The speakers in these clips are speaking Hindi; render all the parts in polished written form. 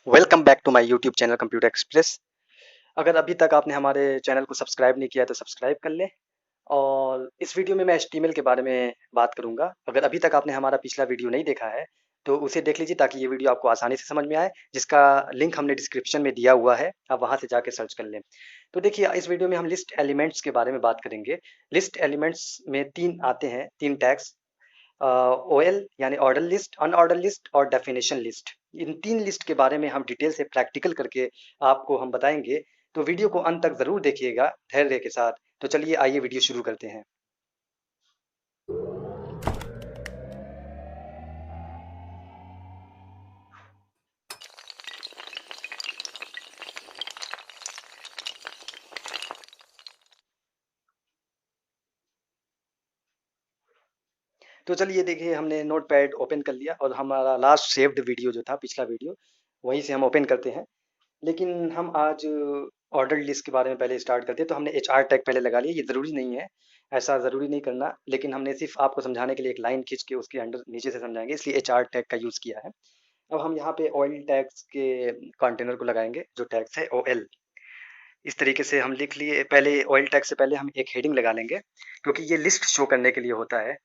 Welcome back to my YouTube channel computer express. अगर अभी तक आपने हमारे चैनल को सब्सक्राइब नहीं किया तो सब्सक्राइब कर लें। और इस वीडियो में मैं एचटीएमएल के बारे में बात करूंगा। अगर अभी तक आपने हमारा पिछला वीडियो नहीं देखा है तो उसे देख लीजिए ताकि ये वीडियो आपको आसानी से समझ में आए, जिसका लिंक हमने डिस्क्रिप्शन में दिया हुआ है, आप वहां से जाके सर्च कर लें। तो देखिए, इस वीडियो में हम लिस्ट एलिमेंट्स के बारे में बात करेंगे। लिस्ट एलिमेंट्स में तीन आते हैं, तीन टैग्स। ओएल यानी ऑर्डर लिस्ट, अनऑर्डर लिस्ट और डेफिनेशन लिस्ट। इन तीन लिस्ट के बारे में हम डिटेल से प्रैक्टिकल करके आपको हम बताएंगे। तो वीडियो को अंत तक जरूर देखिएगा धैर्य के साथ। तो चलिए आइए वीडियो शुरू करते हैं। तो चलिए देखिए, हमने नोट पैड ओपन कर लिया और हमारा लास्ट सेव्ड वीडियो जो था, पिछला वीडियो, वहीं से हम ओपन करते हैं। लेकिन हम आज ऑर्डर लिस्ट के बारे में पहले स्टार्ट करते हैं। तो हमने एच आर टैग पहले लगा लिया। ये ज़रूरी नहीं है, ऐसा ज़रूरी नहीं करना, लेकिन हमने सिर्फ आपको समझाने के लिए एक लाइन खींच के उसके अंडर नीचे से समझाएंगे, इसलिए एच आर टैग का यूज़ किया है। अब हम यहाँ पे ऑयल टैग्स के कंटेनर को लगाएंगे, जो टैग्स है ओ एल। इस तरीके से हम लिख लिए। पहले ऑयल टैग से पहले हम एक हेडिंग लगा लेंगे, क्योंकि ये लिस्ट शो करने के लिए होता है।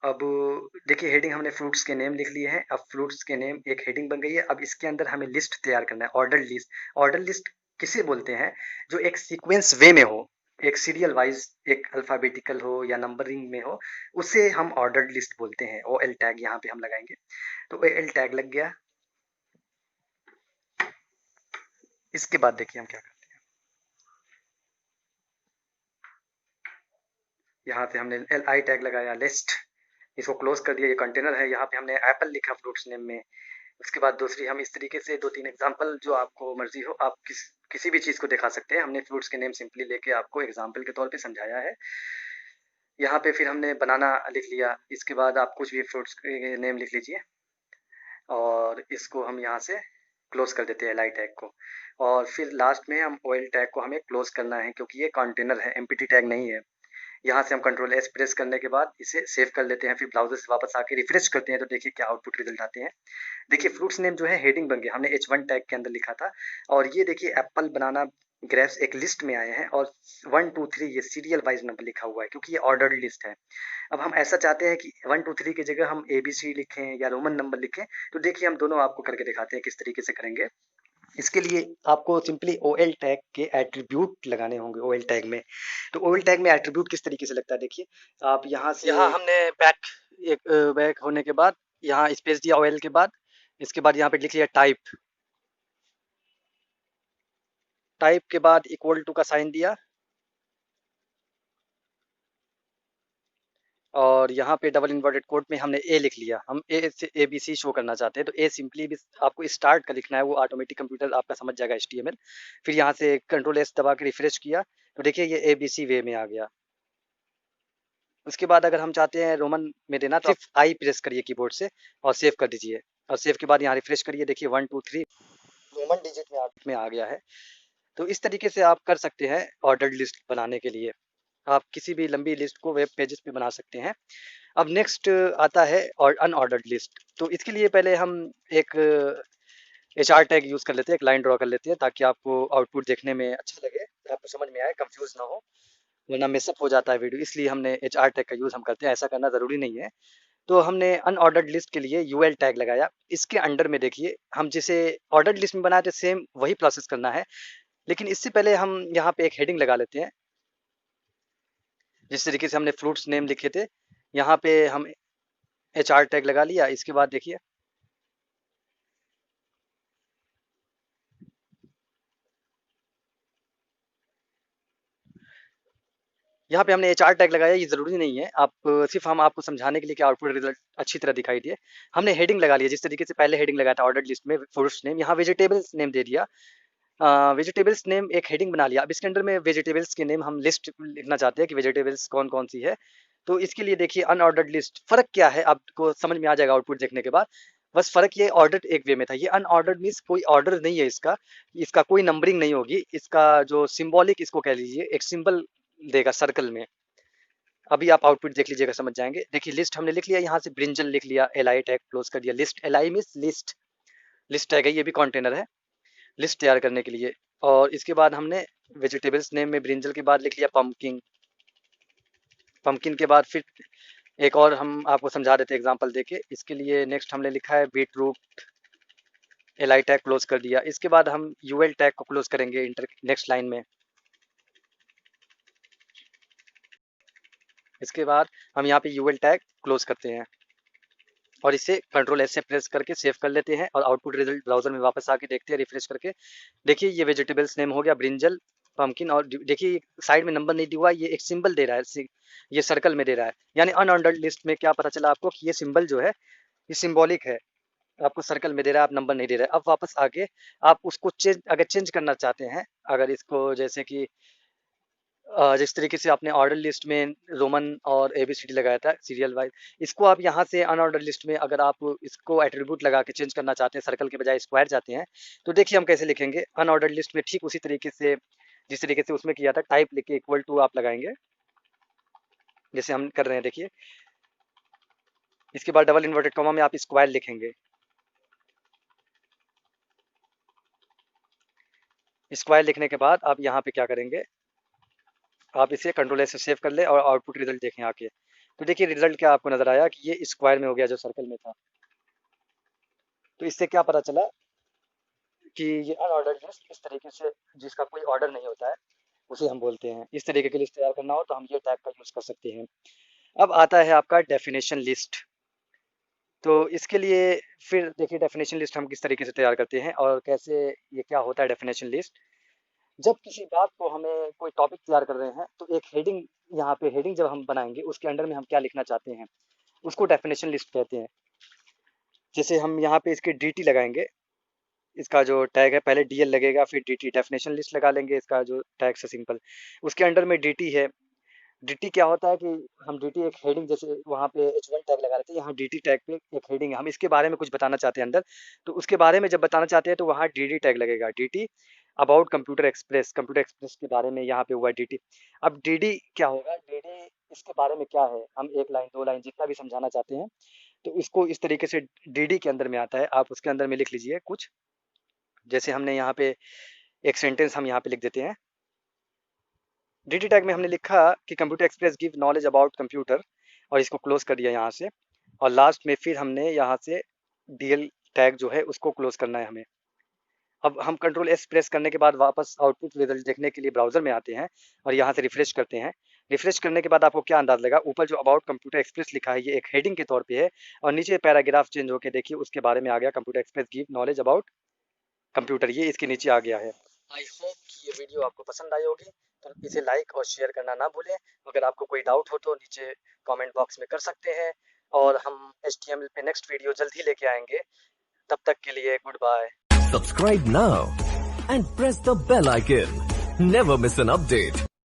अब देखिए, हेडिंग हमने फ्रूट्स के नेम लिख लिए हैं। अब फ्रूट्स के नेम एक हेडिंग बन गई है। अब इसके अंदर हमें लिस्ट तैयार करना है, ऑर्डर लिस्ट। ऑर्डर लिस्ट किसे बोलते हैं? जो एक सीक्वेंस वे में हो, एक सीरियल वाइज, एक अल्फाबेटिकल हो या नंबरिंग में हो, उसे हम ऑर्डर लिस्ट बोलते हैं। ओ एल टैग यहाँ पे हम लगाएंगे। तो ओ एल टैग लग गया। इसके बाद देखिए हम क्या करते हैं। यहाँ पे हमने एल आई टैग लगाया, लिस्ट। इसको क्लोज कर दिया, ये कंटेनर है। यहाँ पे हमने एप्पल लिखा फ्रूट्स नेम में। उसके बाद दूसरी हम इस तरीके से दो तीन एग्जांपल, जो आपको मर्जी हो, आप किसी भी चीज़ को दिखा सकते हैं। हमने फ्रूट्स के नेम सिंपली लेके आपको एग्जांपल के तौर पे समझाया है। यहाँ पे फिर हमने बनाना लिख लिया। इसके बाद आप कुछ भी फ्रूट्स के नेम लिख लीजिए और इसको हम यहाँ से क्लोज कर देते हैं एल आई टैग को। और फिर लास्ट में हम ऑयल टैग को हमें क्लोज करना है, क्योंकि ये कंटेनर है, एम्प्टी टैग नहीं है। यहाँ से हम कंट्रोल एस प्रेस करने के बाद इसे सेव कर लेते हैं। फिर ब्राउजर से वापस आके रिफ्रेश करते हैं तो देखिए क्या आउटपुट रिजल्ट आते हैं। देखिए, फ्रूट्स नेम जो है हेडिंग बन गया, हमने H1 टैग के अंदर लिखा था। और ये देखिए, एप्पल, बनाना, ग्रेप्स एक लिस्ट में आए हैं और 1 2 3 ये सीरियल वाइज नंबर लिखा हुआ है, क्योंकि ये ऑर्डर्ड लिस्ट है। अब हम ऐसा चाहते हैं कि 1 2 3 की जगह हम ABC लिखें या रोमन नंबर लिखें। तो देखिए, हम दोनों आपको करके दिखाते हैं किस तरीके से करेंगे। इसके लिए आपको सिंपली ओ एल टैग के एट्रीब्यूट लगाने होंगे ओ एल टैग में। तो ओ एल टैग में एट्रीब्यूट किस तरीके से लगता है, देखिए। आप यहाँ से, यहाँ हमने बैक, एक बैक होने के बाद यहाँ स्पेस दिया ओ एल के बाद। इसके बाद यहाँ पे लिख लिया टाइप। टाइप के बाद इक्वल टू का साइन दिया और यहाँ पे डबल इन्वर्टेड कोट में हमने ए लिख लिया। हम ए से ए बी सी शो करना चाहते हैं, तो ए सिंपली भी आपको स्टार्ट का लिखना है, वो ऑटोमेटिक कंप्यूटर आपका समझ जाएगा HTML। फिर यहाँ से कंट्रोल एस दबा के रिफ्रेश किया तो देखिए ये ABC वे में आ गया। उसके बाद अगर हम चाहते हैं रोमन में देना तो सिर्फ आई प्रेस करिए कीबोर्ड से और सेव कर दीजिए। और सेव के बाद यहाँ रिफ्रेश करिए, देखिए 1 2 3 रोमन डिजिट में आ गया है। तो इस तरीके से आप कर सकते हैं ऑर्डर्ड लिस्ट बनाने के लिए। आप किसी भी लंबी लिस्ट को वेब पेजेस पे बना सकते हैं। अब नेक्स्ट आता है और अनऑर्डर्ड लिस्ट। तो इसके लिए पहले हम एक एच आर टैग यूज़ कर लेते हैं, एक लाइन ड्रॉ कर लेते हैं ताकि आपको आउटपुट देखने में अच्छा लगे, आपको समझ में आए, कंफ्यूज ना हो, वरना मिसअप हो जाता है वीडियो। इसलिए हमने एच आर टैग का यूज़ हम करते हैं, ऐसा करना ज़रूरी नहीं है। तो हमने अनऑर्डर्ड लिस्ट के लिए यूएल टैग लगाया। इसके अंडर में देखिए, हम जिसे ऑर्डर्ड लिस्ट में बनाए थे सेम वही प्रोसेस करना है, लेकिन इससे पहले हम यहाँ पे एक हेडिंग लगा लेते हैं। जिस तरीके से हमने फ्रूट्स नेम लिखे थे, यहाँ पे हम एच आर टैग लगा लिया। इसके बाद देखिए, यहाँ पे हमने एच आर टैग लगाया। ये ज़रूरी नहीं है, आप सिर्फ हम आपको समझाने के लिए कि आउटपुट रिजल्ट अच्छी तरह दिखाई दिए। हमने हेडिंग लगा लिया जिस तरीके से पहले हेडिंग लगाया था ऑर्डर्ड लिस्ट में, फ्रूट्स नेम, यहाँ वेजिटेबल्स नेम दे दिया। वेजिटेबल्स नेम एक हेडिंग बना लिया। अब इसके अंडर में वेजिटेबल्स के नेम हम लिस्ट लिखना चाहते हैं कि वेजिटेबल्स कौन कौन सी है। तो इसके लिए देखिए, अनऑर्डर्ड लिस्ट, फ़र्क क्या है आपको समझ में आ जाएगा आउटपुट देखने के बाद। बस फ़र्क ये, ऑर्डर्ड एक वे में था, ये अनऑर्डर्ड मीन्स कोई ऑर्डर नहीं है इसका। इसका कोई नंबरिंग नहीं होगी। इसका जो सिंबॉलिक इसको कह लीजिए, एक सिंबल देगा सर्कल में। अभी आप आउटपुट देख लीजिएगा, समझ जाएंगे। देखिए, लिस्ट हमने लिख लिया, यहाँ से ब्रिंजल लिख लिया, एल आई टैग क्लोज कर दिया। List, L I means list. List tag है, ये भी कंटेनर है लिस्ट तैयार करने के लिए। और इसके बाद हमने वेजिटेबल्स नेम में ब्रिंजल के बाद लिख लिया पम्पकिन। पम्पकिन के बाद फिर एक और हम आपको समझा देते हैं एग्जांपल देके। इसके लिए नेक्स्ट हमने लिखा है beetroot, L tag close कर दिया। इसके बाद हम यूएल टैग को क्लोज करेंगे इंटर नेक्स्ट लाइन में। इसके बाद हम यहाँ पे यूएल टैग क्लोज करते हैं और इसे कंट्रोल एस से प्रेस करके सेव कर लेते हैं और आउटपुट रिजल्ट ब्राउजर में वापस आके देखते हैं रिफ्रेश करके। देखिए ये वेजिटेबल्स नेम हो गया ब्रिंजल पम्पकिन, और देखिए साइड में नंबर नहीं दिया हुआ, ये एक सिंबल दे रहा है, ये सर्कल में दे रहा है। यानी अनऑर्डर्ड लिस्ट में क्या पता चला आपको कि ये सिंबल जो है ये सिंबॉलिक है, आपको सर्कल में दे रहा है, आप नंबर नहीं दे रहा है। अब वापस आके आप उसको अगर चेंज करना चाहते हैं, अगर इसको जैसे कि जिस तरीके से आपने ऑर्डर लिस्ट में रोमन और एबीसीडी लगाया था सीरियल वाइज, इसको आप यहाँ से अनऑर्डर लिस्ट में अगर आप इसको एट्रीब्यूट लगा के चेंज करना चाहते हैं, सर्कल के बजाय स्क्वायर चाहते हैं, तो देखिए हम कैसे लिखेंगे। अनऑर्डर लिस्ट में ठीक उसी तरीके से जिस तरीके से उसमें किया था, टाइप लिख के इक्वल टू आप लगाएंगे जैसे हम कर रहे हैं। देखिए इसके बाद डबल इन्वर्टेड कॉमा में आप स्क्वायर लिखेंगे। स्क्वायर लिखने के बाद आप यहाँ पे क्या करेंगे, आप इसे कंट्रोल एस से सेव कर ले और आउटपुट रिजल्ट देखें आके। तो देखिए रिजल्ट क्या आपको नजर आया कि ये स्क्वायर में हो गया जो सर्कल में था। तो इससे क्या पता चला कि ये अनऑर्डर्ड लिस्ट इस तरीके से जिसका कोई ऑर्डर नहीं होता है उसे हम बोलते हैं। इस तरीके की लिस्ट तैयार करना हो तो हम ये टैग का यूज कर सकते हैं। अब आता है आपका डेफिनेशन लिस्ट। तो इसके लिए फिर देखिए डेफिनेशन लिस्ट हम किस तरीके से तैयार करते हैं और कैसे ये क्या होता है डेफिनेशन लिस्ट। जब किसी बात को हमें कोई टॉपिक तैयार कर रहे हैं तो एक हेडिंग, यहाँ पे हेडिंग जब हम बनाएंगे उसके अंडर में हम क्या लिखना चाहते हैं उसको डेफिनेशन लिस्ट कहते हैं। जैसे हम यहाँ पे इसके dt लगाएंगे, इसका जो टैग है पहले dl लगेगा फिर dt, डेफिनेशन लिस्ट लगा लेंगे इसका जो टैग से सिंपल। उसके अंडर में dt है। dt क्या होता है कि हम dt एक हेडिंग, जैसे वहाँ पे h1 टैग लगा रहे थे, यहाँ dt टैग पे एक हेडिंग है, हम इसके बारे में कुछ बताना चाहते हैं अंदर, तो उसके बारे में जब बताना चाहते हैं तो वहाँ dd टैग लगेगा। dt about computer express, computer express के बारे में यहाँ पे हुआ dt। अब dd क्या होगा, dd इसके बारे में क्या है, हम एक लाइन दो लाइन जितना भी समझाना चाहते हैं तो इसको इस तरीके से dd के अंदर में आता है। आप उसके अंदर में लिख लीजिए कुछ, जैसे हमने यहाँ पे एक सेंटेंस हम यहाँ पे लिख देते हैं। dt टैग में हमने लिखा कि computer express give knowledge about computer और इसको क्लोज कर दिया यहाँ से, और लास्ट में फिर हमने यहाँ से dl टैग जो है उसको क्लोज करना है हमें। अब हम कंट्रोल एस प्रेस करने के बाद वापस आउटपुट रिजल्ट देखने के लिए ब्राउजर में आते हैं और यहाँ से रिफ्रेश करते हैं। रिफ्रेश करने के बाद आपको क्या अंदाज लगा, ऊपर जो अबाउट कंप्यूटर एक्सप्रेस लिखा है ये एक हेडिंग के तौर पे है और नीचे पैराग्राफ चेंज होकर देखिए उसके बारे में आ गया computer express give knowledge about computer, ये इसके नीचे आ गया है। आई होप कि ये वीडियो आपको पसंद आई होगी, तो इसे लाइक और शेयर करना ना भूलें। अगर आपको कोई डाउट हो तो नीचे कमेंट बॉक्स में कर सकते हैं और हम HTML पे नेक्स्ट वीडियो जल्द ही लेके आएंगे। तब तक के लिए goodbye. Subscribe now and press the bell icon. Never miss an update.